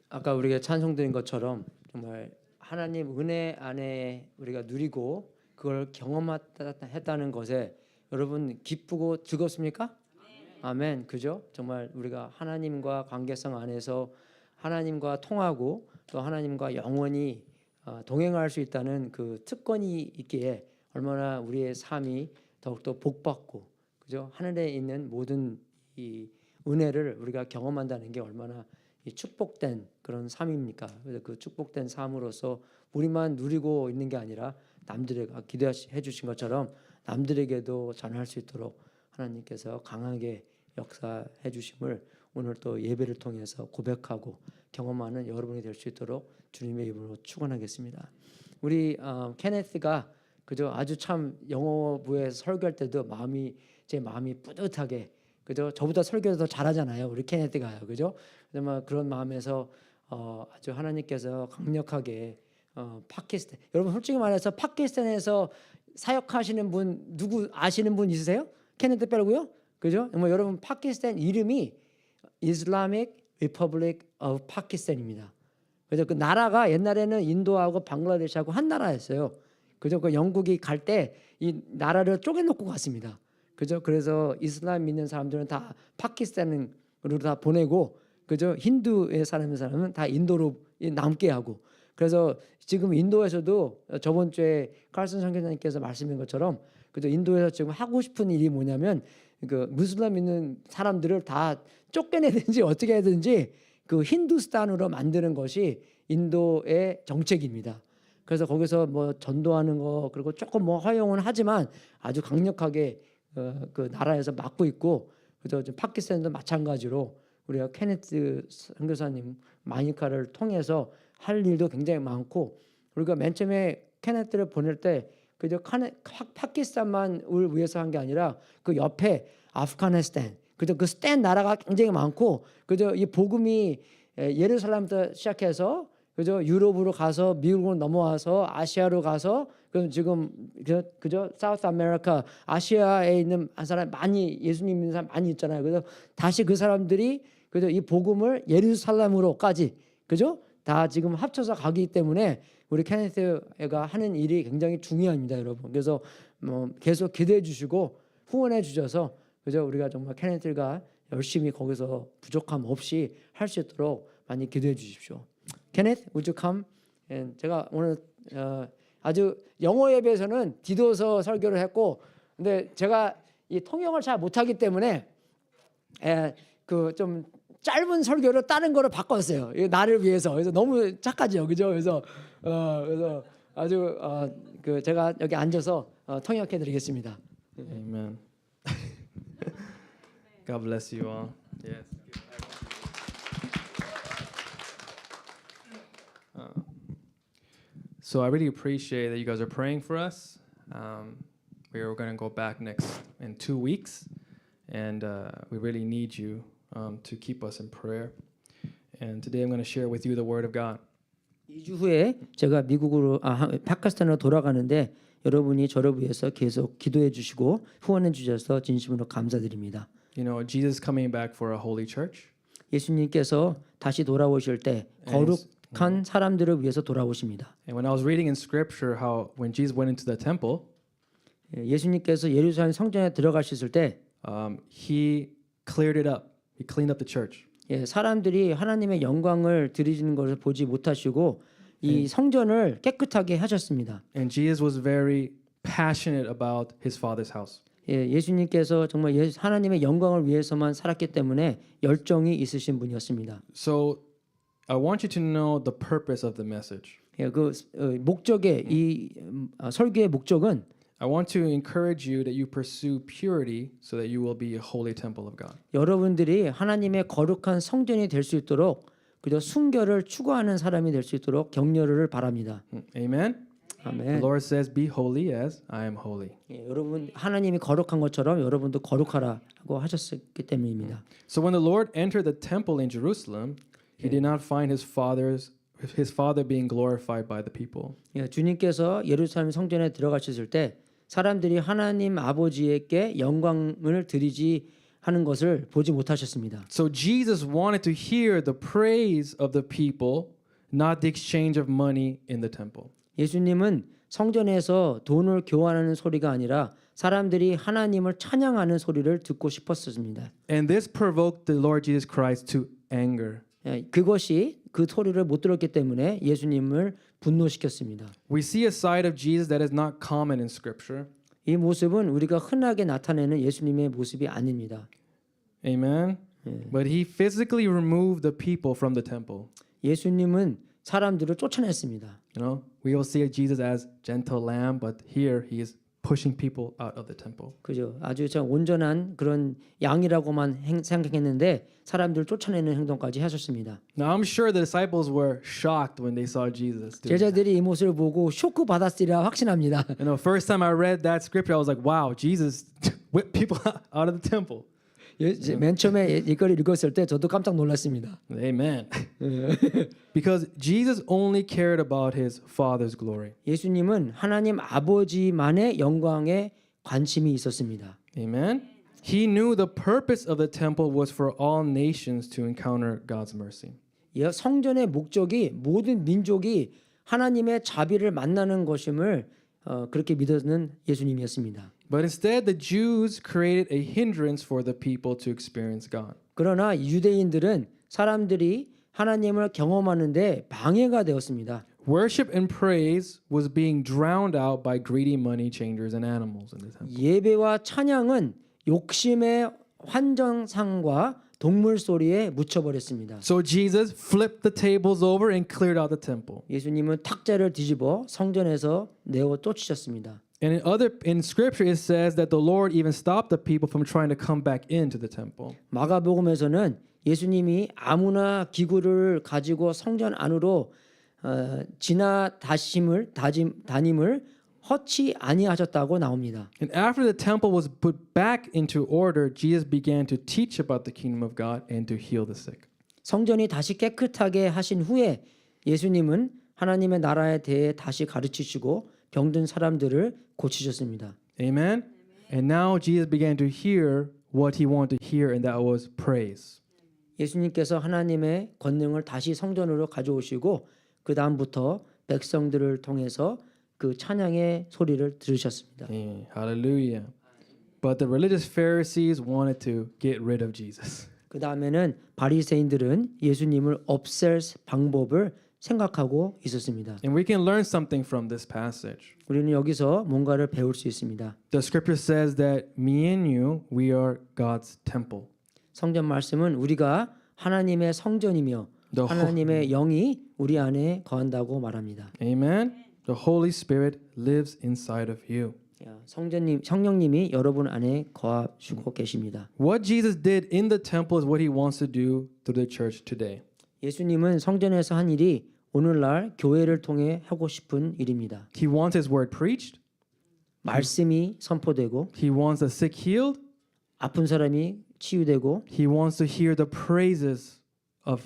아까 우리가 찬송드린 것처럼 정말 하나님 은혜 안에 우리가 누리고 그걸 경험했다는 것에 여러분 기쁘고 즐겁습니까? 아멘. 그죠? 정말 우리가 하나님과 관계성 안에서 하나님과 통하고 또 하나님과 영원히 동행할 수 있다는 그 특권이 있기에 얼마나 우리의 삶이 더욱더 복받고 그죠? 하늘에 있는 모든 이 은혜를 우리가 경험한다는 게 얼마나 이 축복된 그런 삶입니까? 그래서 그 축복된 삶으로서 우리만 누리고 있는 게 아니라 남들에게 기대해 주신 것처럼 남들에게도 전할 수 있도록 하나님께서 강하게 역사해 주심을 오늘 또 예배를 통해서 고백하고 경험하는 여러분이 될 수 있도록 주님의 이름으로 축원하겠습니다. 우리 케네스가 그저 아주 참 영어부에서 설교할 때도 제 마음이 뿌듯하게 그죠? 저보다 설교를 더 잘하잖아요. 우리 케네스가요. 그죠? 그러면 그런 마음에서 아주 하나님께서 강력하게 파키스탄 여러분 솔직히 말해서 파키스탄에서 사역하시는 분 누구 아시는 분 있으세요? 케네스 빼고요. 그죠? 뭐 여러분 파키스탄 이름이 Islamic Republic of Pakistan입니다. 그래서 그 나라가 옛날에는 인도하고 방글라데시하고 한 나라였어요. 그죠? 그 영국이 갈 때 이 나라를 쪼개놓고 갔습니다. 그죠? 그래서 이슬람 믿는 사람들은 다 파키스탄으로 다 보내고, 그죠? 힌두의 사람은 다 인도로 남게 하고. 그래서 지금 인도에서도 저번 주에 칼슨 선교사님께서 말씀인 것처럼, 그죠? 인도에서 지금 하고 싶은 일이 뭐냐면 그 무슬림 믿는 사람들을 다 쫓겨내든지 어떻게 하든지 그 힌두스탄으로 만드는 것이 인도의 정책입니다. 그래서 거기서 뭐 전도하는 거 그리고 조금 뭐 허용은 하지만 아주 강력하게 그 나라에서 막고 있고, 그래서 파키스탄도 마찬가지로 우리가 케네스 선교사님 마니카를 통해서 할 일도 굉장히 많고, 우리가 맨 처음에 케네스를 보낼 때 그저 파키스탄만을 위해서 한 게 아니라 그 옆에 아프가니스탄, 그저 그 스탠 나라가 굉장히 많고, 그저 이 복음이 예루살렘부터 시작해서 그저 유럽으로 가서 미국으로 넘어와서 아시아로 가서 그럼 지금 그저 사우스 아메리카 아시아에 있는 한 사람 많이 예수님 믿는 사람 많이 있잖아요. 그래서 다시 그 사람들이 그저 이 복음을 예루살렘으로까지 그죠? 다 지금 합쳐서 가기 때문에 우리 케네스가 하는 일이 굉장히 중요합니다, 여러분. 그래서 뭐 계속 기대해 주시고 후원해 주셔서 그죠? 우리가 정말 케네스가 열심히 거기서 부족함 없이 할 수 있도록 많이 기도해 주십시오. Kenneth, would you come? 제가 오늘 아주 영어 예배에서는 디도서 설교를 했고, 근데 제가 이 통역을 잘 못하기 때문에 그 좀 짧은 설교를 다른 거로 바꿨어요. 나를 위해서. 그래서 너무 착하죠, 그죠? 그래서 아주 그 제가 여기 앉아서 통역해드리겠습니다. Amen. God bless you all. Yes. So I really appreciate that you guys are praying for us. We're going to go back in 2 weeks, and we really need you to keep us in prayer. And today I'm going to share with you the Word of God. 2주 후에 제가 미국으로 파키스탄으로 돌아가는데 여러분이 저를 위해서 계속 기도해 주시고 후원해 주셔서 진심으로 감사드립니다. You know, Jesus coming back for a holy church. 예수님께서 다시 돌아오실 때 거룩한 사람들을 위해서 돌아오십니다. And when I was reading in Scripture how when Jesus went into the temple, 예수님께서 예루살렘 성전에 들어가셨을 때 he cleared it up. He cleaned up the church. 사람들이 하나님의 영광을 드리는 것을 보지 못하시고 이 성전을 깨끗하게 하셨습니다. And Jesus was very passionate about his Father's house. 예수님께서 정말 하나님의 영광을 위해서만 살았기 때문에 열정이 있으신 분이었습니다. So I want you to know the purpose of the message. 그 목적의 이 설교의 목적은 I want to encourage you that you pursue purity so that you will be a holy temple of God. 여러분들이 하나님의 거룩한 성전이 될 수 있도록 그저 순결을 추구하는 사람이 될 수 있도록 격려를 바랍니다. Amen. 아멘. The Lord says, "Be holy as I am holy." 여러분 하나님이 거룩한 것처럼 여러분도 거룩하라고 하셨기 때문입니다. So when the Lord entered the temple in Jerusalem, he did not find his father being glorified by the people. 주님께서 예루살렘 성전에 들어가셨을 때 사람들이 하나님 아버지에게 영광을 드리지 하는 것을 보지 못하셨습니다. So Jesus wanted to hear the praise of the people, not the exchange of money in the temple. 예수님은 성전에서 돈을 교환하는 소리가 아니라 사람들이 하나님을 찬양하는 소리를 듣고 싶었습니다. And this provoked the Lord Jesus Christ to anger. 그것이 그 소리를 못 들었기 때문에 예수님을 분노시켰습니다. We see a side of Jesus that is not common in Scripture. 이 모습은 우리가 흔하게 나타내는 예수님의 모습이 아닙니다. Amen. But he physically removed the people from the temple. 예수님은 사람들을 쫓아냈습니다. You know, we will see Jesus as gentle lamb, but here he is pushing people out of the temple. 그죠? 아주 참 온전한 그런 양이라고만 생각했는데 사람들을 쫓아내는 행동까지 하셨습니다. Now I'm sure the disciples were shocked when they saw Jesus. doing that. 제자들이 이 모습을 보고 쇼크 받았으리라 확신합니다. You know, first time I read that scripture, I was like, wow, Jesus whipped people out of the temple. 맨 처음에 이걸 읽었을 때 저도 깜짝 놀랐습니다. Amen. Because Jesus only cared about his Father's glory. 예수님은 하나님 아버지만의 영광에 관심이 있었습니다. Amen. He knew the purpose of the temple was for all nations to encounter God's mercy. 이 성전의 목적이 모든 민족이 하나님의 자비를 만나는 것임을 그렇게 믿었는 예수님이었습니다. But instead, the Jews created a hindrance for the people to experience God. 그러나 유대인들은 사람들이 하나님을 경험하는데 방해가 되었습니다. Worship and praise was being drowned out by greedy money changers and animals in the temple. 예배와 찬양은 욕심의 환정상과 동물 소리에 묻혀버렸습니다. So Jesus flipped the tables over and cleared out the temple. 예수님은 탁자를 뒤집어 성전에서 내어 쫓으셨습니다. And in scripture it says that the Lord even stopped the people from trying to come back into the temple. 마가복음에서는 예수님이 아무나 기구를 가지고 성전 안으로 다님을 허치 아니하셨다고 나옵니다. And after the temple was put back into order, Jesus began to teach about the kingdom of God and to heal the sick. 성전이 다시 깨끗하게 하신 후에 예수님은 하나님의 나라에 대해 다시 가르치시고 병든 사람들을 고치셨습니다. Amen. And now Jesus began to hear what he wanted to hear, and that was praise. 예수님께서 하나님의 권능을 다시 성전으로 가져오시고 그 다음부터 백성들을 통해서 그 찬양의 소리를 들으셨습니다. Hallelujah. But the religious Pharisees wanted to get rid of Jesus. 그 다음에는 바리새인들은 예수님을 없앨 방법을 생각하고 있었습니다. And we can learn something from this passage. 우리는 여기서 뭔가를 배울 수 있습니다. The scripture says that me and you, we are God's temple. 성전 말씀은 우리가 하나님의 성전이며 하나님의 영이 우리 안에 거한다고 말합니다. Amen. The Holy Spirit lives inside of you. 성령님이 여러분 안에 거하시고 계십니다. What Jesus did in the temple is what he wants to do through the church today. 예수님은 성전에서 한 일이 오늘날 교회를 통해 하고 싶은 일입니다. He wants his word preached. 말씀이 선포되고 He wants the sick healed. 아픈 사람이 치유되고 He wants to hear the praises of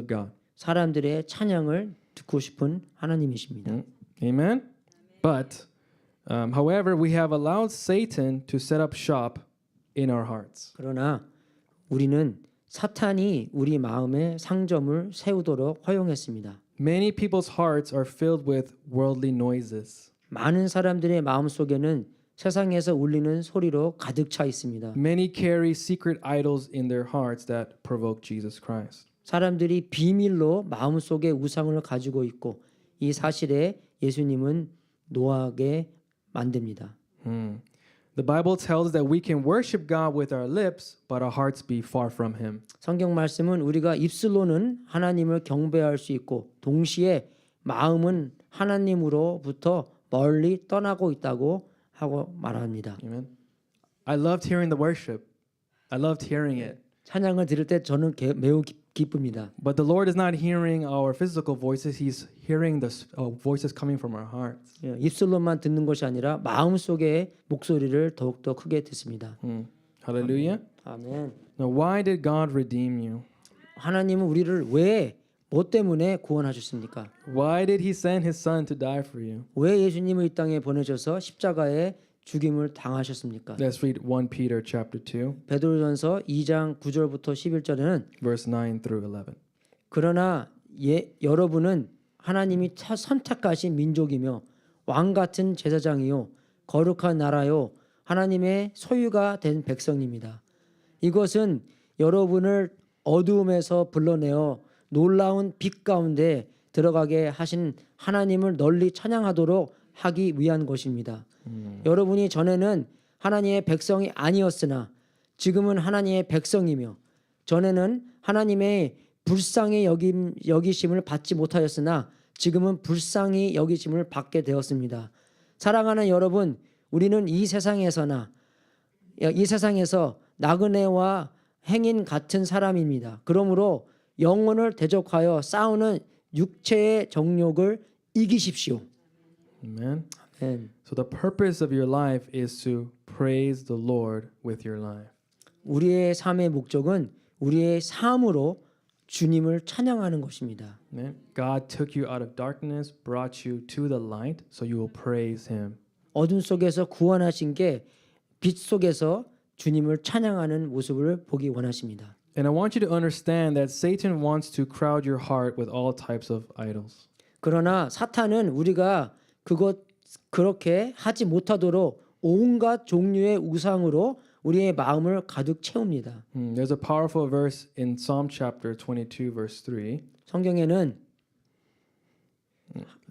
God. 사람들의 찬양을 듣고 싶은 하나님이십니다. Amen. But however, we have allowed Satan to set up shop in our hearts. 그러나 우리는 사탄이 우리 마음에 상점을 세우도록 허용했습니다. Many people's hearts are filled with worldly noises. 많은 사람들의 마음 속에는 세상에서 울리는 소리로 가득 차 있습니다. Many carry secret idols in their hearts that provoke Jesus Christ. 사람들이 비밀로 마음속에 우상을 가지고 있고 이 사실에 예수님은 노하게 만듭니다. The Bible tells us that we can worship God with our lips, but our hearts be far from Him. 성경 말씀은 우리가 입술로는 하나님을 경배할 수 있고 동시에 마음은 하나님으로부터 멀리 떠나고 있다고 하고 말합니다. Amen. I loved hearing the worship. I loved hearing it. 찬양을 들을 때 저는 매우 기쁩니다. But the Lord is not hearing our physical voices. He's hearing the voices coming from our hearts. 입술로만 듣는 것이 아니라 마음속의 목소리를 더욱더 크게 듣습니다. Hallelujah. 아멘. Now, why did God redeem you? 하나님은 우리를 뭐 때문에 구원하셨습니까? Why did He send His Son to die for you? 왜 예수님을 이 땅에 보내셔서 십자가에 죽임을 당하셨습니까? Let's read 1 Peter chapter 2, 베드로전서 2장 9절부터 11절에는 verse 9 through 11. 그러나 여러분은 하나님이 선택하신 민족이며 왕 같은 제사장이요 거룩한 나라요 하나님의 소유가 된 백성입니다. 이것은 여러분을 어두움에서 불러내어 놀라운 빛 가운데 들어가게 하신 하나님을 널리 찬양하도록 하기 위한 것입니다. 여러분이 전에는 하나님의 백성이 아니었으나 지금은 하나님의 백성이며 전에는 하나님의 불쌍히 여기심을 받지 못하였으나 지금은 불쌍히 여기심을 받게 되었습니다. 사랑하는 여러분, 우리는 이 세상에서 나그네와 행인 같은 사람입니다. 그러므로 영혼을 대적하여 싸우는 육체의 정욕을 이기십시오. Amen. 아멘. So the purpose of your life is to praise the Lord with your life. 우리의 삶의 목적은 우리의 삶으로 주님을 찬양하는 것입니다. Amen. God took you out of darkness, brought you to the light, so you will praise Him. 어둠 속에서 구원하신 게 빛 속에서 주님을 찬양하는 모습을 보기 원하십니다. And I want you to understand that Satan wants to crowd your heart with all types of idols. 그러나 사탄은 우리가 그렇게 하지 못하도록 온갖 종류의 우상으로 우리의 마음을 가득 채웁니다. There's a powerful verse in Psalm chapter 22, verse 3. 성경에는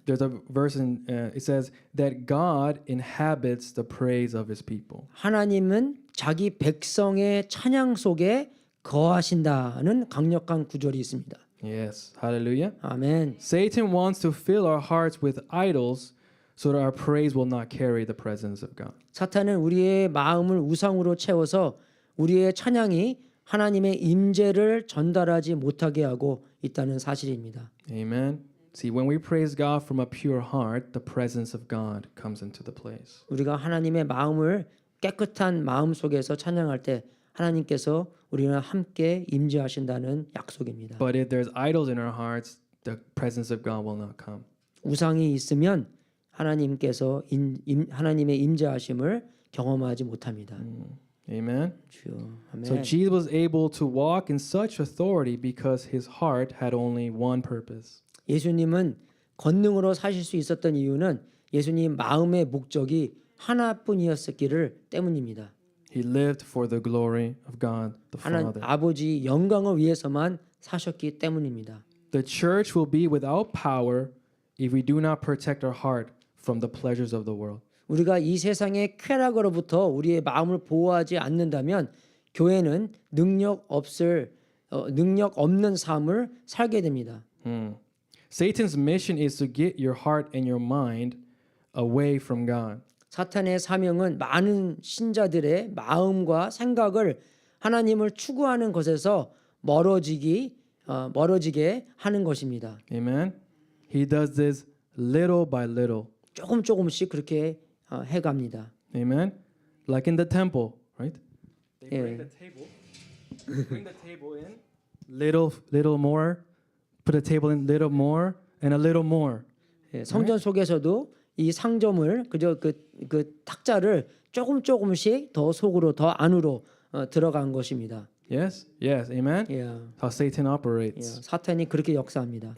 There's a verse in it says that God inhabits the praise of His people. 하나님은 자기 백성의 찬양 속에 거하신다는 강력한 구절이 있습니다. Yes, hallelujah. 아멘. Satan wants to fill our hearts with idols so that our praise will not carry the presence of God. 사탄은 우리의 마음을 우상으로 채워서 우리의 찬양이 하나님의 임재를 전달하지 못하게 하고 있다는 사실입니다. Amen. See, when we praise God from a pure heart, the presence of God comes into the place. 우리가 하나님의 마음을 깨끗한 마음 속에서 찬양할 때 하나님께서 우리와 함께 임재하신다는 약속입니다. But if there's idols in our hearts, the presence of God will not come. 우상이 있으면 하나님께서 하나님의 임재하심을 경험하지 못합니다. Amen. 주여. 아멘. So Jesus was able to walk in such authority because his heart had only one purpose. 예수님은 권능으로 사실 수 있었던 이유는 예수님 마음의 목적이 하나뿐이었기를 때문입니다. He lived for the glory of God the 하나님 Father. 아버지 영광을 위해서만 사셨기 때문입니다. The church will be without power if we do not protect our heart from the pleasures of the world. 우리가 이 세상의 쾌락으로부터 우리의 마음을 보호하지 않는다면 교회는 능력 없는 삶을 살게 됩니다. Satan's mission is to get your heart and your mind away from God. 사탄의 사명은 많은 신자들의 마음과 생각을 하나님을 추구하는 것에서 멀어지게 하는 것입니다. Amen. He does this little by little. 조금씩 그렇게 해갑니다. Amen. Like in the temple, right? They Yeah. bring the table in little more, put the table in little more and a little more. 예, 성전 속에서도 이 상점을 그저 그 탁자를 조금씩 더 속으로 더 안으로 들어간 것입니다. Yes. Yes. Amen. 예, How Satan 예, operates. 사탄이 그렇게 역사합니다.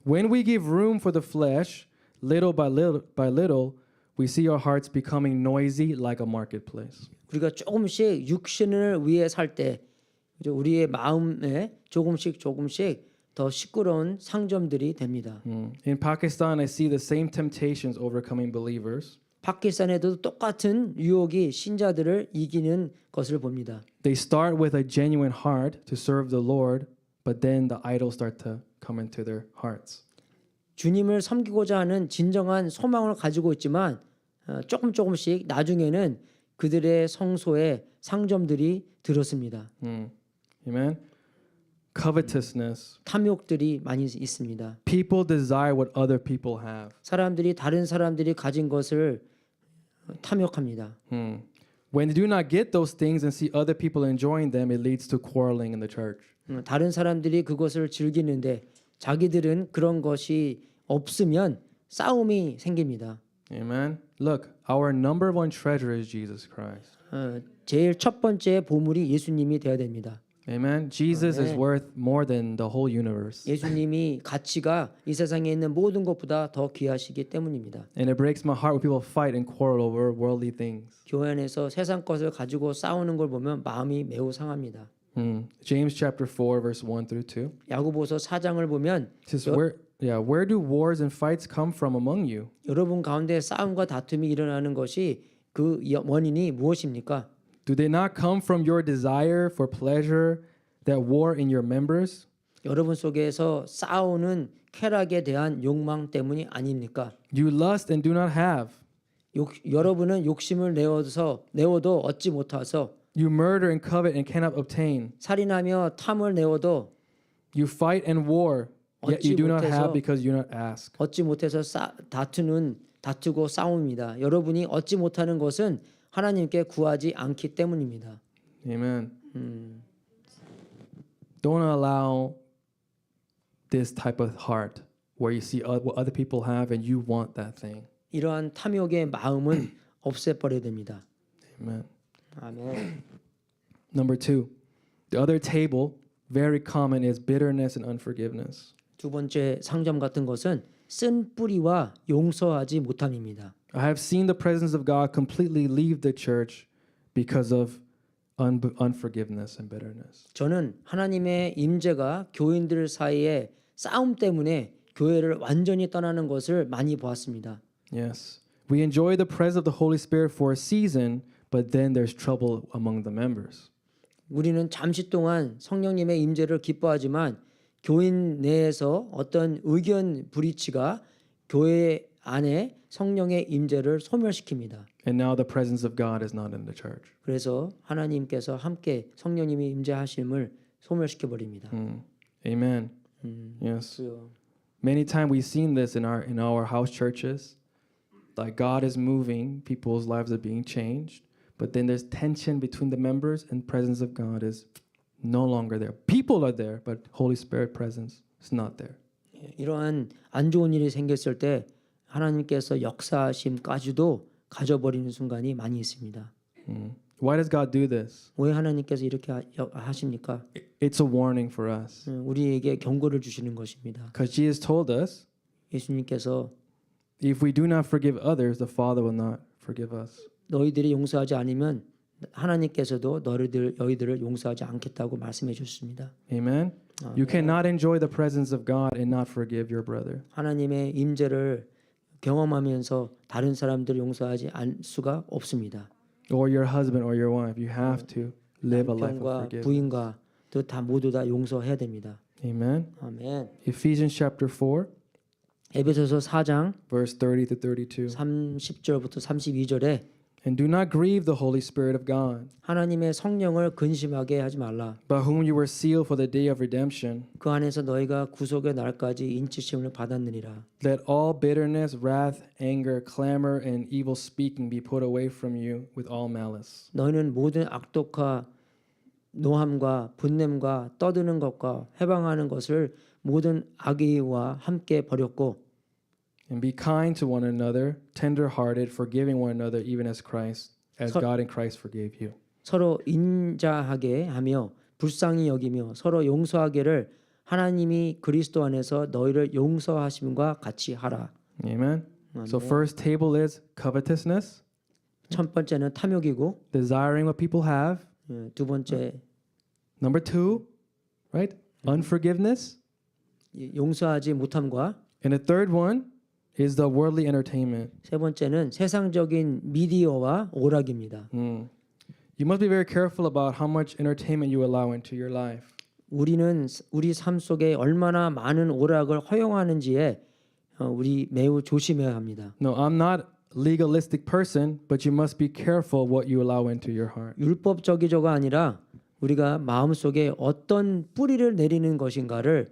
When we give room for the flesh, little by little, we see our hearts becoming noisy like a marketplace. 우리가 조금씩 육신을 위해 살 때 우리의 마음에 조금씩 더 시끄러운 상점들이 됩니다. In Pakistan, I see the same temptations overcoming believers. 파키스탄에도 똑같은 유혹이 신자들을 이기는 것을 봅니다. They start with a genuine heart to serve the Lord, but then the idols start to come into their hearts. 주님을 섬기고자 하는 진정한 소망을 가지고 있지만 조금씩 나중에는 그들의 성소에 상점들이 들었습니다. Amen. Covetousness. 탐욕들이 많이 있습니다. People desire what other people have. 사람들이 다른 사람들이 가진 것을 탐욕합니다. When they do not get those things and see other people enjoying them, it leads to quarreling in the church. 다른 사람들이 그것을 즐기는데 자기들은 그런 것이 없으면 싸움이 생깁니다. Amen. Look, our number one treasure is Jesus Christ. 제일 첫 번째 보물이 예수님이 되어야 됩니다. Amen. Jesus is Amen. worth more than the whole universe. 예수님이 가치가 이 세상에 있는 모든 것보다 더 귀하시기 때문입니다. And it breaks my heart when people fight and quarrel over worldly things. 교회 안에서 세상 것을 가지고 싸우는 걸 보면 마음이 매우 상합니다. James chapter 4 verse 1 through 2. 야고보서 4장을 보면 It says, where do wars and fights come from among you? 여러분 가운데 싸움과 다툼이 일어나는 것이 그 원인이 무엇입니까? Do they not come from your desire for pleasure that war in your members? 여러분 속에서 싸우는 쾌락에 대한 욕망 때문이 아닙니까? You lust and do not have. 여러분은 욕심을 내어도 얻지 못해서 You murder and covet and cannot obtain. 살인하며 탐을 내어도 You fight and war, yet you do not have because you do not ask. 얻지 못해서 다투고 싸웁니다. 여러분이 얻지 못하는 것은 하나님께 구하지 않기 때문입니다. Amen. Don't allow this type of heart where you see what other people have and you want that thing. 이러한 탐욕의 마음은 없애버려야 됩니다. Amen. 아멘. Number 2, the other table, very common, is bitterness and unforgiveness. 두 번째 상점 같은 것은 쓴 뿌리와 용서하지 못함입니다. I have seen the presence of God completely leave the church because of unforgiveness and bitterness. 저는 하나님의 임재가 교인들 사이에 싸움 때문에 교회를 완전히 떠나는 것을 많이 보았습니다. Yes. We enjoy the presence of the Holy Spirit for a season, but then there's trouble among the members. 우리는 잠시 동안 성령님의 임재를 기뻐하지만 교인 내에서 어떤 의견 불이치가 교회 안에 성령의 임재를 소멸시킵니다. And now the presence of God is not in the church. 그래서 하나님께서 함께 성령님이 임재하심을 소멸시켜 버립니다. Amen. Yes. Many times we've seen this in our house churches. Like God is moving, people's lives are being changed, but then there's tension between the members and presence of God is no longer there. People are there, but Holy Spirit presence is not there. 이러한 안 좋은 일이 생겼을 때 하나님께서 역사하심까지도 가져버리는 순간이 많이 있습니다. Why does God do this? 왜 하나님께서 이렇게 하십니까? It's a warning for us. 우리에게 경고를 주시는 것입니다. Because Jesus told us, 예수님께서 if we do not forgive others, the Father will not forgive us. 너희들이 용서하지 않으면 하나님께서도 너희들을 용서하지 않겠다고 말씀해 주셨습니다. Amen. You cannot enjoy the presence of God and not forgive your brother. 하나님의 임재를 경험하면서 다른 사람들을 용서하지 않을 수가 없습니다. Or your husband or your wife. You have to live a life of 남편과 forgiveness. 부인과 다 모두 다 용서해야 됩니다. Amen. 아멘. Ephesians chapter 4, 에베소서 4장 verse 30 to 32. 30절부터 32절에 And do not grieve the Holy Spirit of God, 하나님의 성령을 근심하게 하지 말라. by whom you were sealed for the day of redemption. 그 안에서 너희가 구속의 날까지 인치심을 받았느니라. Let all bitterness, wrath, anger, clamor, and evil speaking be put away from you with all malice. 너희는 모든 악독과 노함과 분냄과 떠드는 것과 해방하는 것을 모든 악의와 함께 버렸고 And be kind to one another, tender-hearted, forgiving one another, even as God in Christ forgave you. 서로 인자하게 하며 불쌍히 여기며 서로 용서하기를 하나님이 그리스도 안에서 너희를 용서하심과 같이 하라. Amen. So first table is covetousness, 첫 번째는 탐욕이고 desiring what people have. 두 번째 Number 2, right? Unforgiveness. 용서하지 못함과 And the third one is the worldly entertainment. 세 번째는 세상적인 미디어와 오락입니다. You must be very careful about how much entertainment you allow into your life. 우리는 우리 삶 속에 얼마나 많은 오락을 허용하는지에 우리 매우 조심해야 합니다. No, I'm not a legalistic person, but you must be careful what you allow into your heart. 율법적이저가 아니라 우리가 마음속에 어떤 뿌리를 내리는 것인가를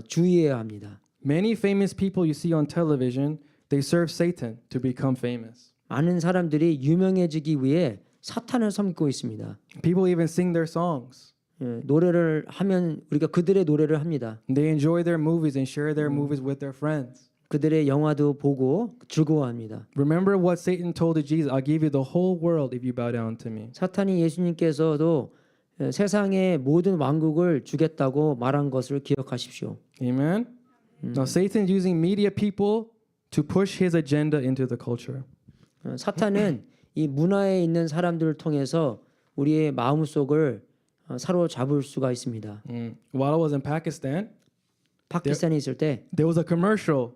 주의해야 합니다. Many famous people you see on television, they serve Satan to become famous. 많은 사람들이 유명해지기 위해 사탄을 섬기고 있습니다. People even sing their songs. 노래를 하면 우리가 그들의 노래를 합니다. They enjoy their movies and share their movies with their friends. 그들의 영화도 보고 즐거워합니다. Remember what Satan told to Jesus, I'll give you the whole world if you bow down to me. 사탄이 예수님께서도 세상의 모든 왕국을 주겠다고 말한 것을 기억하십시오. Amen. Now Satan is using media people to push his agenda into the culture. 사탄은 이 문화에 있는 사람들을 통해서 우리의 마음속을 사로잡을 수가 있습니다. While I was in Pakistan, 파키스탄에 있을 때 there was a commercial.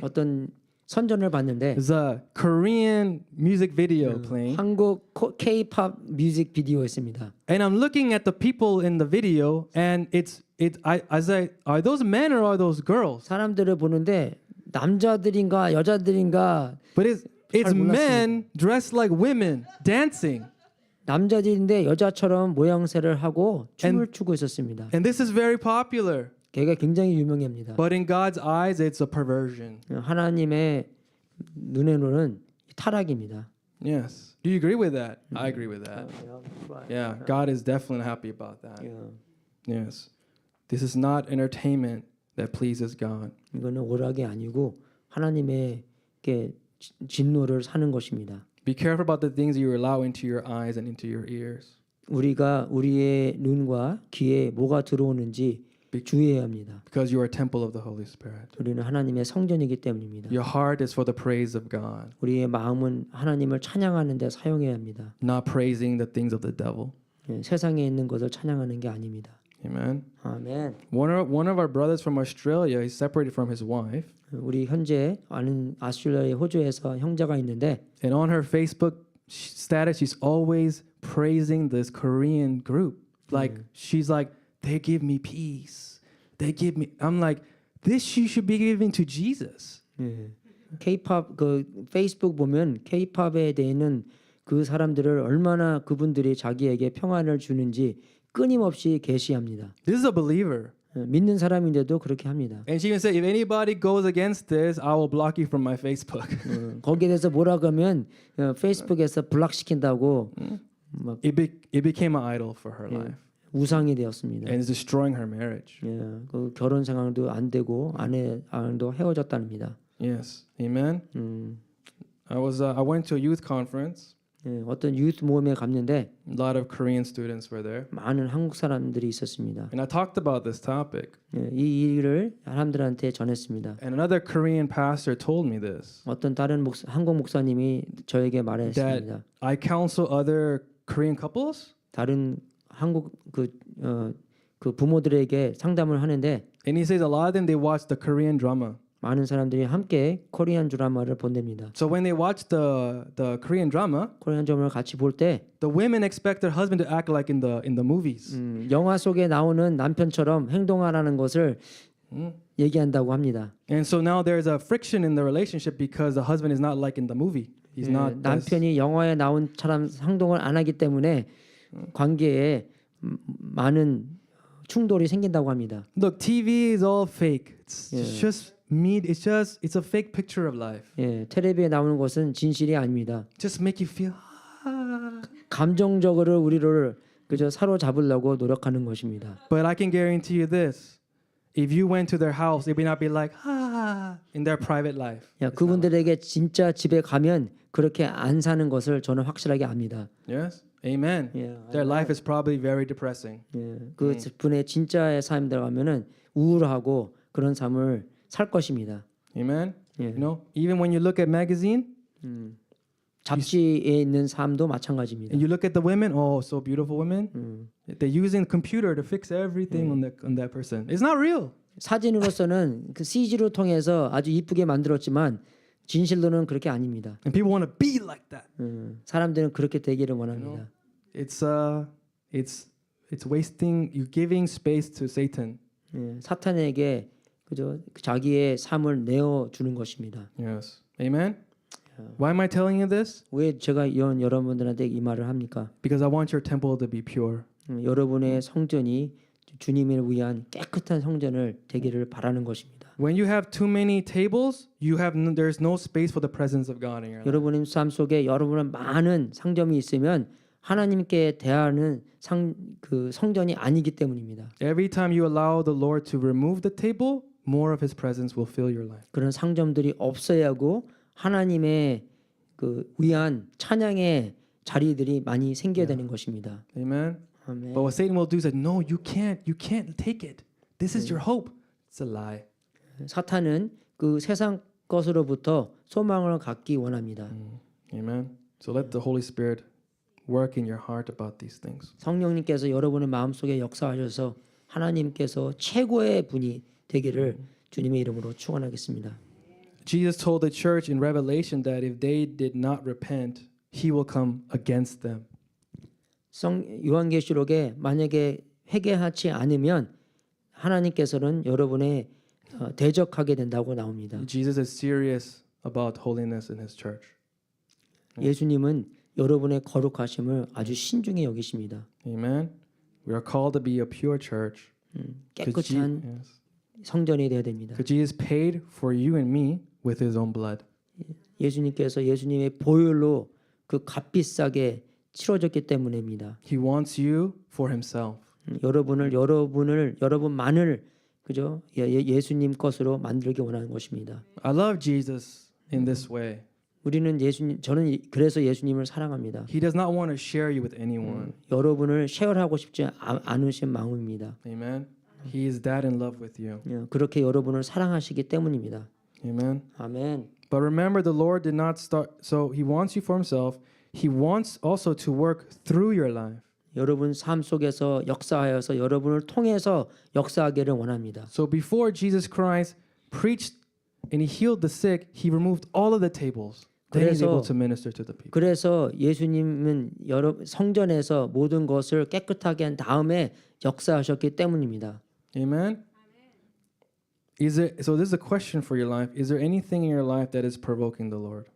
어떤 선전을 봤는데 There's a Korean music video playing. 한국 K-팝 뮤직 비디오였습니다. And I'm looking at the people in the video, and I say, are those men or are those girls? 사람들을 보는데 남자들인가 여자들인가 But it's 잘 몰랐습니다. men dressed like women dancing, 남자들인데 여자처럼 모양새를 하고 춤을 추고 있었습니다. and this is very popular. 걔가 굉장히 유명합니다. But in God's eyes, it's a perversion. 하나님의 눈에는 타락입니다. Yes. Do you agree with that? I agree with that. Yeah, God is definitely happy about that. Yes. This is not entertainment that pleases God. 이거는 오락이 아니고 하나님의 진노를 사는 것입니다. Be careful about the things you allow into your eyes and into your ears. 우리가 우리의 눈과 귀에 뭐가 들어오는지 주의해야 합니다. Because you are a temple of the Holy Spirit. 우리는 하나님의 성전이기 때문입니다. Your heart is for the praise of God, 우리의 마음은 하나님을 찬양하는 데 사용해야 합니다. not praising the things of the devil. 세상에 있는 것을 찬양하는 게 아닙니다. Amen. 아멘. One of our brothers from Australia, he's separated from his wife, 우리 현재 아는 아스트레일리아의 호주에서 형제가 있는데 and on her Facebook status, she's always praising this Korean group. Like she's like, they give me peace. They give me. I'm like, this you should be giving to Jesus. K-팝 그 페이스북 보면 K-팝에 대해는 그 사람들을 얼마나 그분들이 자기에게 평안을 주는지 끊임없이 계시합니다. This is a believer. 믿는 사람인데도 그렇게 합니다. And she even said, if anybody goes against this, I will block you from my Facebook. 거기에 대해서 뭐라 그러면 페이스북에서 블락시킨다고 막 It became an idol for her life. 우상이 되었습니다. And it's destroying her marriage. 그 결혼 생활도 안 되고 아내도 헤어졌답니다. Yes, amen. I went to a youth conference. 어떤 유th 모임에 갔는데 A lot of Korean students were there, 많은 한국 사람들이 있었습니다. and I talked about this topic. 이 일을 사람들한테 전했습니다. And another Korean pastor told me this. 어떤 다른 한국 목사님이 저에게 말했습니다. That I counsel other Korean couples, 다른 한국 그 부모들에게 상담을 하는데 and he says a lot of them they watch the Korean drama. 많은 사람들이 함께 코리안 드라마를 본답니다. So when they watch the Korean drama, 코리안 드라마를 같이 볼 때 the women expect their husband to act like in the movies. 영화 속에 나오는 남편처럼 행동하라는 것을 얘기한다고 합니다. And so now there's a friction in the relationship because the husband is not like in the movie. He's not. 남편이 영화에 나온 처럼 행동을 안 하기 때문에 관계에 많은 충돌이 생긴다고 합니다. Look, TV is all fake. It's just it's a fake picture of life. 텔레비에 나오는 것은 진실이 아닙니다. Just make you feel. 감정적으로 우리를 그저 사로잡으려고 노력하는 것입니다. But I can guarantee you this: if you went to their house, it would not be like in their private life. 그분들에게 진짜 집에 가면 그렇게 안 사는 것을 저는 확실하게 압니다. Yes, amen. Their life is probably very depressing. 그 분의 진짜의 삶에 들어가면은 우울하고 그런 삶을 살 것입니다. Amen. You know, even when you look at magazine, 잡지에 있는 삶도 마찬가지입니다. and you look at the women, oh, so beautiful women. They're using the computer to fix everything on that person. It's not real. 사진으로서는 그 CG로 통해서 아주 이쁘게 만들었지만 진실로는 그렇게 아닙니다. And people want to be like that. 사람들은 그렇게 되기를 원합니다. It's wasting. You're giving space to Satan. 사탄에게 그저 자기의 삶을 내어 주는 것입니다. Yes. Amen. Why am I telling you this? 왜 제가 여러분들한테 이 말을 합니까? Because I want your temple to be pure. 여러분의 성전이 주님을 위한 깨끗한 성전을 되기를 바라는 것입니다. When you have too many tables, there's no space for the presence of God in your life. 여러분의 삶 속에 여러분의 많은 상점이 있으면 하나님께 대하는 그 성전이 아니기 때문입니다. Every time you allow the Lord to remove the table, more of His presence will fill your life. 그런 상점들이 없어야 하고 하나님의 그 위한 찬양의 자리들이 많이 생겨야 되는 것입니다. Amen. 아멘. But what Satan will do is that no, you can't take it. This is your hope. It's a lie. 사탄은 그 세상 것으로부터 소망을 갖기 원합니다. Amen. So let the Holy Spirit work in your heart about these things. 성령님께서 여러분의 마음속에 역사하셔서 하나님께서 최고의 분이 되기를 주님의 이름으로 축원하겠습니다. Jesus told the church in Revelation that if they did not repent, He will come against them. 요한계시록에 만약에 회개하지 않으면 하나님께서는 여러분의 대적하게 된다고 나옵니다. Jesus is serious about holiness in His church. 예수님은 여러분의 거룩하심을 아주 신중히 여기십니다. Amen. We are called to be a pure church. 깨끗한 Yes. 성전이 되어야 됩니다. Because Jesus paid for you and me with His own blood. 예수님께서 예수님의 보혈로 그 값비싸게 치러졌기 때문입니다. He wants you for Himself. 여러분만을 그죠? 예수님 것으로 만들기 원하는 것입니다. I love Jesus in this way. 저는 그래서 예수님을 사랑합니다. He does not want to share you with anyone. 여러분을 쉐어하고 싶지 않으신 마음입니다. Amen. He is that in love with you. 그렇게 여러분을 사랑하시기 때문입니다. Amen. 아멘. But remember, the Lord did not start. So He wants you for Himself. He wants also to work through your life. 여러분 삶 속에서 역사하여서 여러분을 통해서 역사하기를 원합니다. So before Jesus Christ preached and He healed the sick, He removed all of the tables. Then He's able to minister to the people. 그래서 예수님은 성전에서 모든 것을 깨끗하게 한 다음에 역사하셨기 때문입니다. Amen. So this is a question for your life. Is there anything in your life that is provoking the Lord?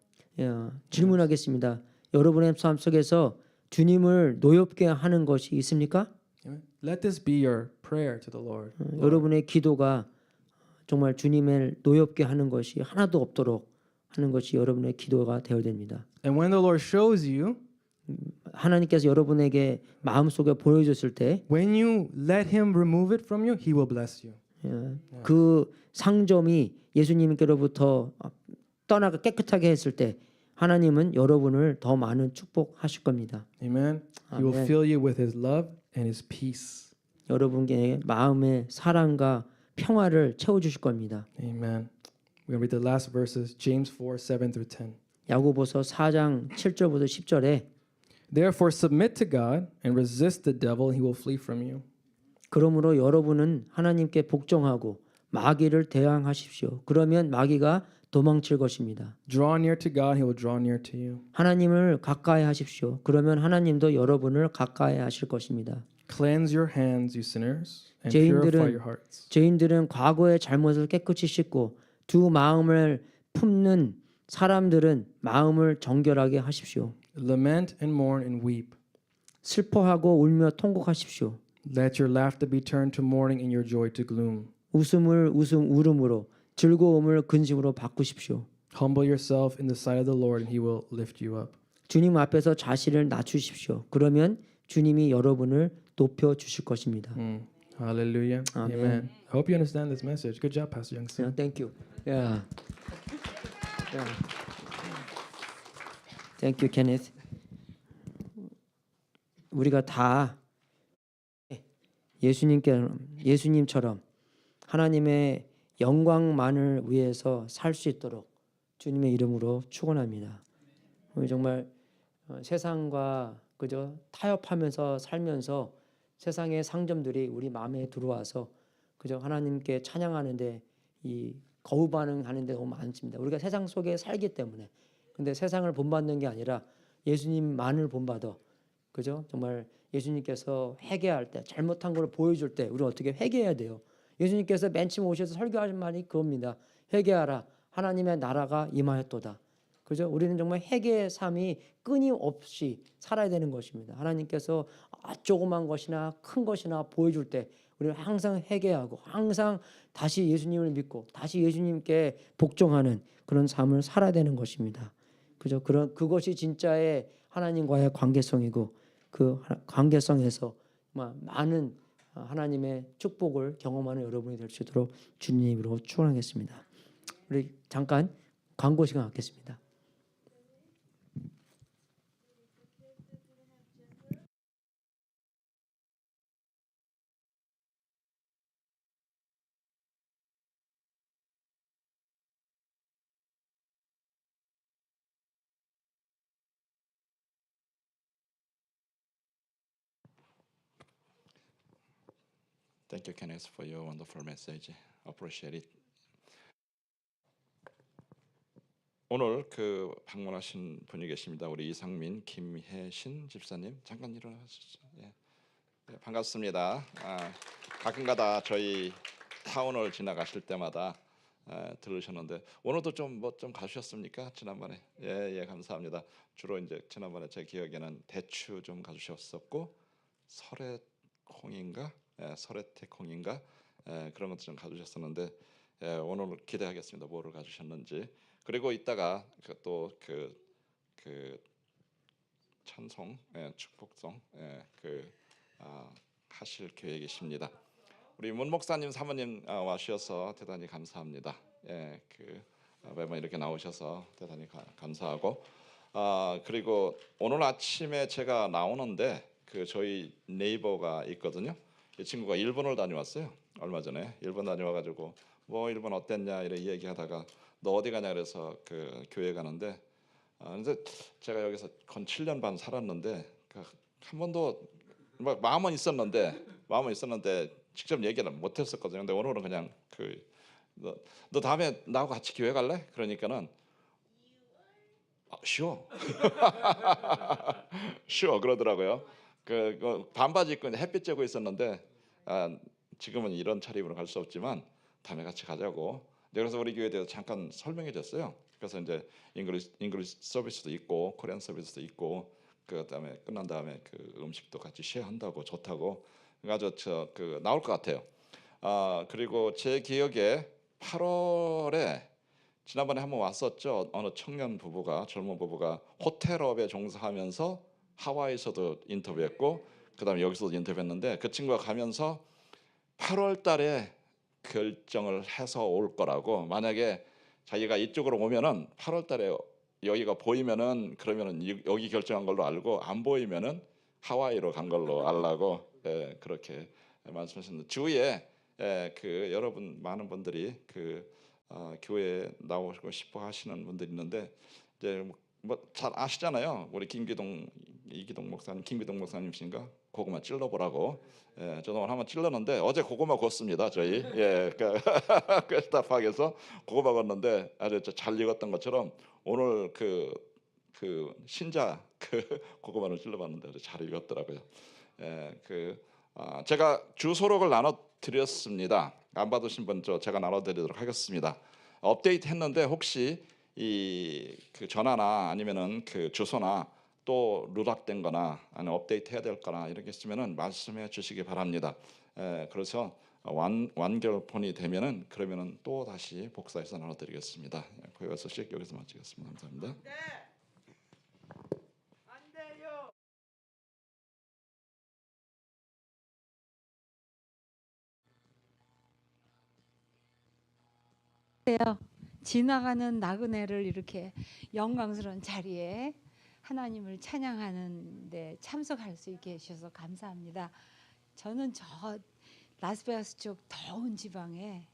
질문하겠습니다. 여러분의 삶 속에서 주님을 노엽게 하는 것이 있습니까? Amen. Let this be your prayer to the Lord. 여러분의 기도가 정말 주님을 노엽게 하는 것이 하나도 없도록 하는 것이 여러분의 기도가 되어야 됩니다. And when the Lord shows you, 하나님께서 여러분에게 마음속에 보여줬을 때 when you let Him remove it from you, He will bless you. 그 상점이 예수님께로부터 떠나가 깨끗하게 했을 때 하나님은 여러분을 더 많은 축복하실 겁니다. Amen. He will fill you with His love and His peace. 여러분께 마음의 사랑과 평화를 채워주실 겁니다. Amen. We're going to read the last verses, James 4:7-10. 야고보서 4장 7절부터 10절에 Therefore submit to God and resist the devil, and he will flee from you. 그러므로 여러분은 하나님께 복종하고 마귀를 대항하십시오. 그러면 마귀가 도망칠 것입니다. Draw near to God, he will draw near to you. 하나님을 가까이 하십시오. 그러면 하나님도 여러분을 가까이 하실 것입니다. Cleanse your hands, you sinners, and 죄인들은- purify your hearts. 죄인들은 과거의 잘못을 깨끗이 씻고 두 마음을 품는 사람들은 마음을 정결하게 하십시오. Lament and mourn and weep. 슬퍼하고 울며 통곡하십시오. Let your laughter be turned to mourning and your joy to gloom. 웃음을 울음으로 즐거움을 근심으로 바꾸십시오. Humble yourself in the sight of the Lord, and he will lift you up. 주님 앞에서 자신을 낮추십시오. 그러면 주님이 여러분을 높여 주실 것입니다. Hallelujah. Amen. Amen. I hope you understand this message. Good job, Pastor Youngson. Thank you. Yeah. Thank you, Kenneth. 우리가 다 예수님처럼 하나님의 영광만을 위해서 살 수 있도록 주님의 이름으로 축원합니다. 우리 정말 세상과 그저 타협하면서 살면서 세상의 상점들이 우리 마음에 들어와서 그저 하나님께 찬양하는데 이 거부 반응하는데 너무 많습니다. 우리가 세상 속에 살기 때문에. 근데 세상을 본받는 게 아니라 예수님만을 본받아. 그죠? 정말 예수님께서 회개할 때 잘못한 걸 보여줄 때 우리 어떻게 회개해야 돼요? 예수님께서 맨 처음 오셔서 설교하신 말이 그겁니다. 회개하라. 하나님의 나라가 임하였도다. 그죠? 우리는 정말 회개의 삶이 끊임없이 살아야 되는 것입니다. 하나님께서 조그만 것이나 큰 것이나 보여줄 때 우리는 항상 회개하고 항상 다시 예수님을 믿고 다시 예수님께 복종하는 그런 삶을 살아야 되는 것입니다. 그죠? 그것이 진짜의 하나님과의 관계성이고 그 관계성에서 많은 하나님의 축복을 경험하는 여러분이 될 수 있도록 주님 이름으로 축원하겠습니다. 우리 잠깐 광고 시간 갖겠습니다. Thank you, Kenneth, for your wonderful message. Appreciate it. 오늘 그 방문하신 분이 계십니다. 우리 이상민, 김혜신 집사님. 잠깐 일어나시죠. 예. 네, 반갑습니다. 가끔가다 저희 타운을 지나가실 때마다 들으셨는데 오늘도 좀 가주셨습니까? 지난번에 예 감사합니다. 주로 이제 지난번에 제 기억에는 대추 좀 가주셨었고 설해콩인가 설해태콩인가 그런 것도 좀 가주셨었는데 오늘 기대하겠습니다. 뭐를 가주셨는지. 그리고 이따가 그 찬송 축복송 하실 계획이십니다. 우리 문 목사님 사모님 와주셔서 대단히 감사합니다. 매번 이렇게 나오셔서 대단히 감사하고 그리고 오늘 아침에 제가 나오는데 그 저희 네이버가 있거든요. 이 친구가 일본을 다녀왔어요. 얼마 전에 일본 다녀와가지고 뭐 일본 어땠냐 이래 얘기하다가 너 어디 가냐 그래서 그 교회 가는데 근데 제가 여기서 건 7년 반 살았는데 한 번도 막 마음은 있었는데 직접 얘기는 못했었거든요. 근데 오늘은 그냥 너 다음에 나하고 같이 교회 갈래? 그러니까는 쉬워 쉬워 그러더라고요. 그 반바지 입고 햇빛 쬐고 있었는데 지금은 이런 차림으로 갈 수 없지만 다음에 같이 가자고. 그래서 우리 교회에 대해서 잠깐 설명해 줬어요. 그래서 이제 잉글리시 서비스도 있고 코리안 서비스도 있고 그다음에 끝난 다음에 그 음식도 같이 쉐어한다고 좋다고. 그래가지고 나올 것 같아요. 그리고 제 기억에 8월에 지난번에 한번 왔었죠. 어느 청년 부부가 젊은 부부가 호텔업에 종사하면서 하와이에서도 인터뷰했고 그다음에 여기서도 인터뷰했는데 그 친구가 가면서 8월 달에 결정을 해서 올 거라고. 만약에 자기가 이쪽으로 오면은 8월 달에 여기가 보이면은 그러면은 여기 결정한 걸로 알고 안 보이면은 하와이로 간 걸로 알라고 그렇게 말씀하셨는데 주위에 여러분 많은 분들이 교회에 나오고 싶어 하시는 분들이 있는데 이제 뭐 잘 아시잖아요. 우리 김기동 목사님이신가? 고구마 찔러보라고. 저도 오늘 한번 찔렀는데 어제 고구마 구웠습니다. 저희 그 스타파에서 고구마 구웠는데 아주 잘 익었던 것처럼 오늘 그 신자 고구마를 찔러봤는데 아주 잘 익었더라고요. 제가 주소록을 나눠드렸습니다. 안 받으신 분 제가 나눠드리도록 하겠습니다. 업데이트 했는데 혹시 그 전화나 아니면은 그 주소나 또 누락된거나 아니면 업데이트 해야 될거나 이렇게 있으면은 말씀해 주시기 바랍니다. 그래서 완결폰이 되면은 그러면은 또 다시 복사해서 나눠드리겠습니다. 고요 소식 여기서 마치겠습니다. 감사합니다. 지나가는 나그네를 이렇게 영광스러운 자리에 하나님을 찬양하는 데 참석할 수 있게 해주셔서 감사합니다. 저는 저 라스베가스 쪽 더운 지방에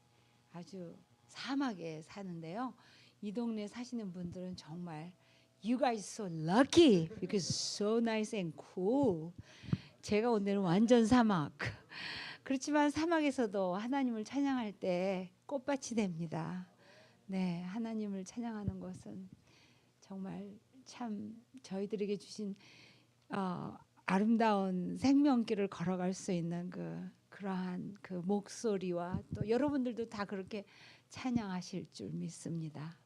아주 사막에 사는데요. 이 동네 사시는 분들은 정말 You guys so lucky because so nice and cool. 제가 온 데는 완전 사막. 그렇지만 사막에서도 하나님을 찬양할 때 꽃밭이 됩니다. 네, 하나님을 찬양하는 것은 정말 참 저희들에게 주신 아름다운 생명길을 걸어갈 수 있는 그러한 그 목소리와 또 여러분들도 다 그렇게 찬양하실 줄 믿습니다.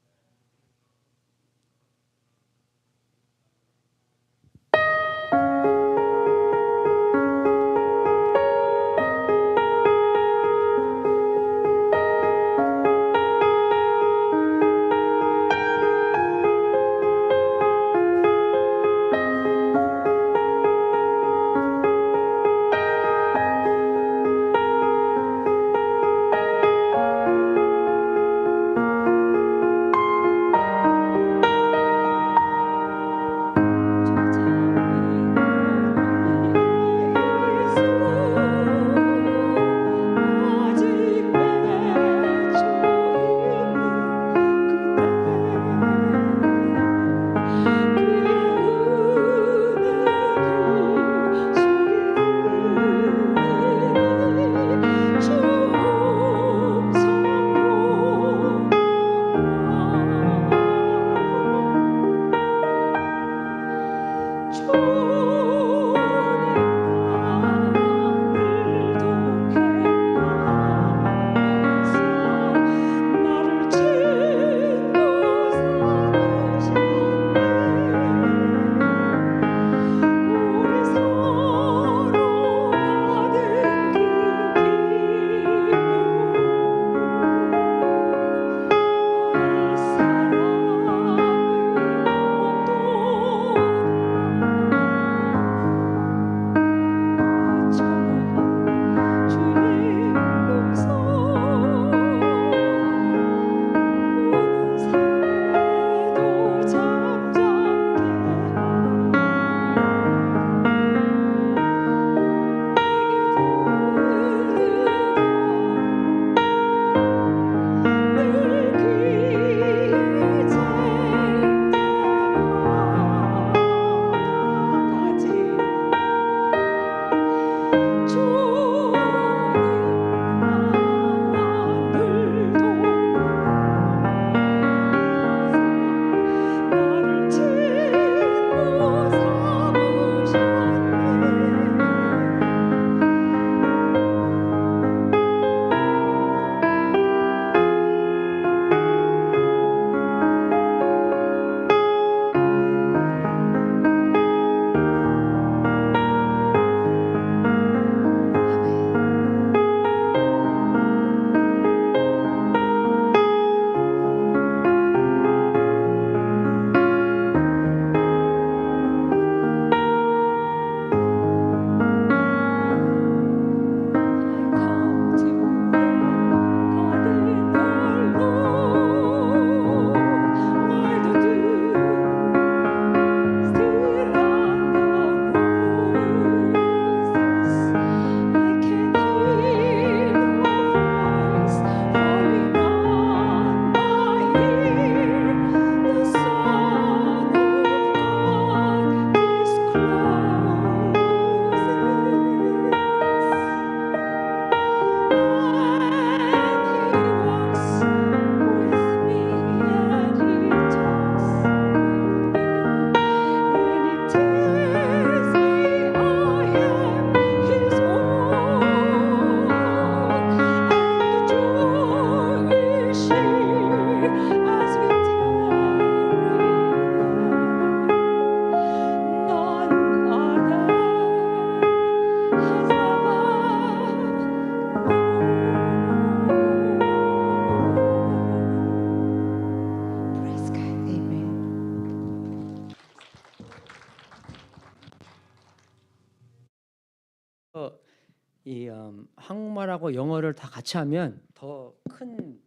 이 한국말하고 영어를 다 같이 하면 더 큰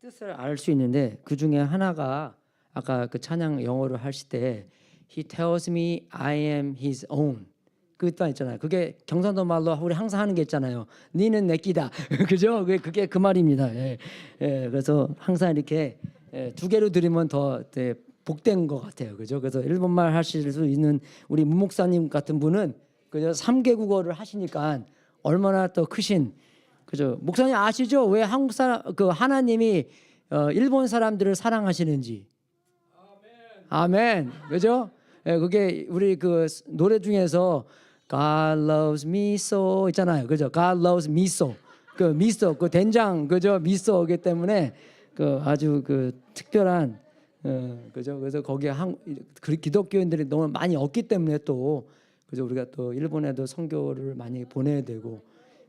뜻을 알 수 있는데 그 중에 하나가 아까 그 찬양 영어로 하실 때 He tells me I am His own 그 뜻 있잖아요. 그게 경상도 말로 우리 항상 하는 게 있잖아요. 니는 내 끼다. 그죠? 그게 그 말입니다. 예. 예, 그래서 항상 이렇게 두 개로 들으면 더 복된 것 같아요. 그죠? 그래서 일본말 하실 수 있는 우리 문 목사님 같은 분은 그죠? 3개 국어를 하시니까 얼마나 또 크신 그죠? 목사님 아시죠? 왜 한국 사람 그 하나님이 일본 사람들을 사랑하시는지. 아멘. 그죠? 예, 그게 우리 그 노래 중에서 God loves me so 있잖아요. 그죠? God loves me so. 그 미소 그 된장 그죠? 미소이기 때문에 그 아주 그 특별한 그죠? 그래서 거기에 기독교인들이 너무 많이 없기 때문에 또 그죠? 우리가 또 일본에도 선교를 많이 보내야 되고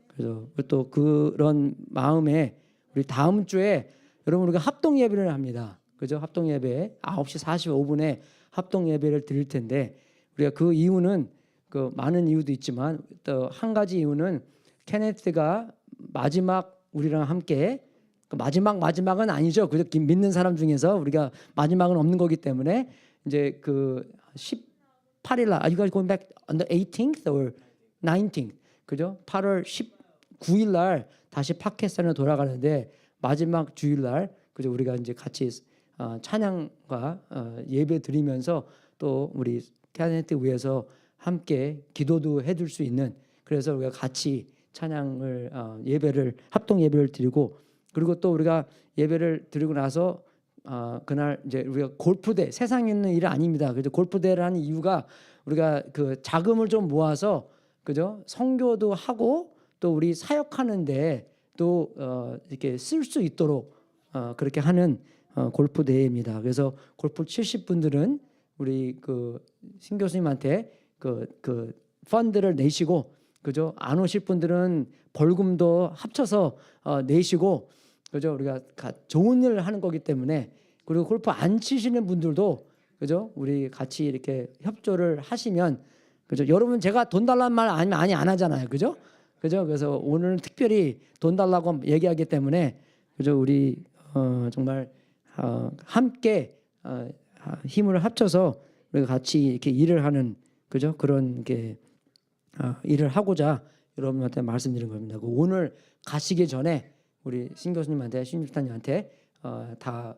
그래서 또 그런 마음에 우리 다음 주에 여러분 우리가 합동 예배를 합니다. 그죠? 합동 예배 9시 45분에 합동 예배를 드릴 텐데 우리가 그 이유는 그 많은 이유도 있지만 또 한 가지 이유는 케네트가 마지막 우리랑 함께 마지막은 아니죠. 그죠? 믿는 사람 중에서 우리가 마지막은 없는 거기 때문에 이제 그 18일 날, you guys going back on the 18th or 19th? 그죠? 8월 19일 날 다시 파키스탄으로 돌아가는데 마지막 주일 날 그죠? 우리가 이제 같이 찬양과 예배 드리면서 또 우리 캐네트 위해서 함께 기도도 해줄 수 있는 그래서 우리가 같이 찬양을 예배를 합동 예배를 드리고 그리고 또 우리가 예배를 드리고 나서 그날 이제 우리가 골프대 세상에 있는 일 아닙니다. 그죠? 골프대를 하는 이유가 우리가 그 자금을 좀 모아서 그죠? 선교도 하고 또 우리 사역하는데 또 이렇게 쓸 수 있도록 그렇게 하는 골프 대회입니다. 그래서 골프 70분들은 우리 그 신 교수님한테 그 펀드를 내시고 그죠? 안 오실 분들은 벌금도 합쳐서 내시고 그죠? 우리가 좋은 일을 하는 거기 때문에 그리고 골프 안 치시는 분들도 그죠? 우리 같이 이렇게 협조를 하시면 그죠? 여러분 제가 돈 달라는 말 아니면 아니 안 하잖아요. 그죠? 그죠? 그래서 오늘 특별히 돈 달라고 얘기하기 때문에 그죠? 우리 정말 함께 힘을 합쳐서 우리가 같이 이렇게 일을 하는 그죠? 그런 게 일을 하고자 여러분한테 말씀드린 겁니다. 오늘 가시기 전에 우리 신 교수님한테 신집사님한테 다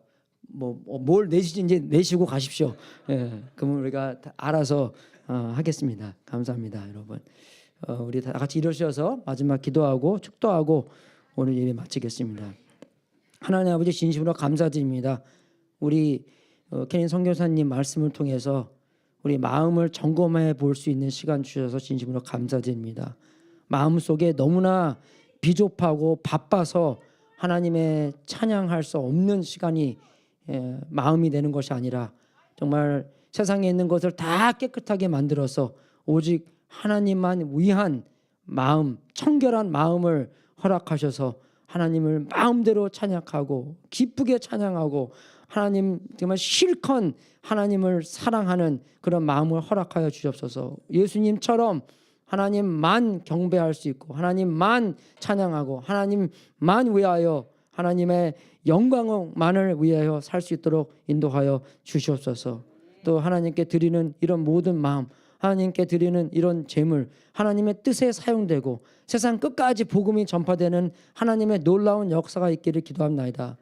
뭘 내시지 이제 내시고 가십시오. 예, 그러면 우리가 다 알아서 하겠습니다. 감사합니다, 여러분. 우리 다 같이 일어서서 마지막 기도하고 축도하고 오늘 예배 마치겠습니다. 하나님 아버지 진심으로 감사드립니다. 우리 케닌 선교사님 말씀을 통해서 우리 마음을 점검해 볼 수 있는 시간 주셔서 진심으로 감사드립니다. 마음속에 너무나 비좁하고 바빠서 하나님의 찬양할 수 없는 시간이 마음이 되는 것이 아니라 정말 세상에 있는 것을 다 깨끗하게 만들어서 오직 하나님만 위한 마음, 청결한 마음을 허락하셔서 하나님을 마음대로 찬양하고 기쁘게 찬양하고 하나님 정말 실컷 하나님을 사랑하는 그런 마음을 허락하여 주옵소서. 예수님처럼 하나님만 경배할 수 있고 하나님만 찬양하고 하나님만 위하여 하나님의 영광만을 위하여 살 수 있도록 인도하여 주시옵소서. 또 하나님께 드리는 이런 모든 마음 하나님께 드리는 이런 제물 하나님의 뜻에 사용되고 세상 끝까지 복음이 전파되는 하나님의 놀라운 역사가 있기를 기도합나이다.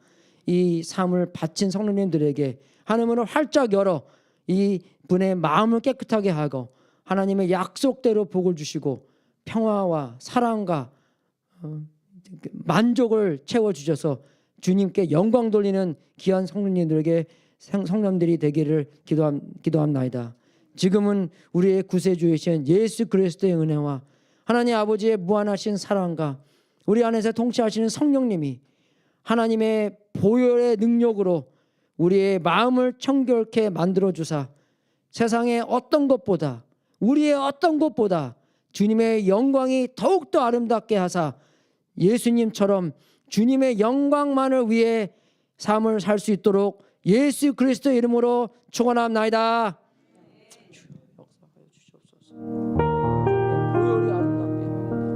이 삶을 바친 성도님들에게 하나님을 활짝 열어 이 분의 마음을 깨끗하게 하고 하나님의 약속대로 복을 주시고 평화와 사랑과 만족을 채워주셔서 주님께 영광 돌리는 귀한 성도님들에게 성령들이 되기를 기도합나이다. 지금은 우리의 구세주이신 예수 그리스도의 은혜와 하나님 아버지의 무한하신 사랑과 우리 안에서 통치하시는 성령님이 하나님의 보혈의 능력으로 우리의 마음을 청결케 만들어주사 세상의 어떤 것보다 우리의 어떤 것보다 주님의 영광이 더욱더 아름답게 하사 예수님처럼 주님의 영광만을 위해 삶을 살 수 있도록 예수 그리스도의 이름으로 축원합나이다. 보혈이 아름답게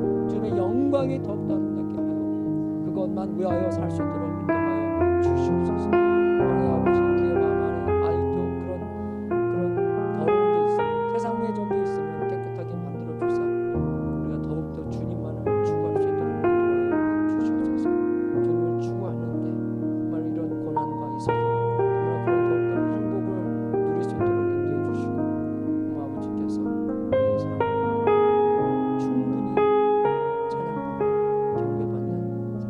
영광이 더욱더 아름답게 하여 그것만 위하여 살 수 있도록 인도하여 주시옵소서. 하나님 아버지, 우리의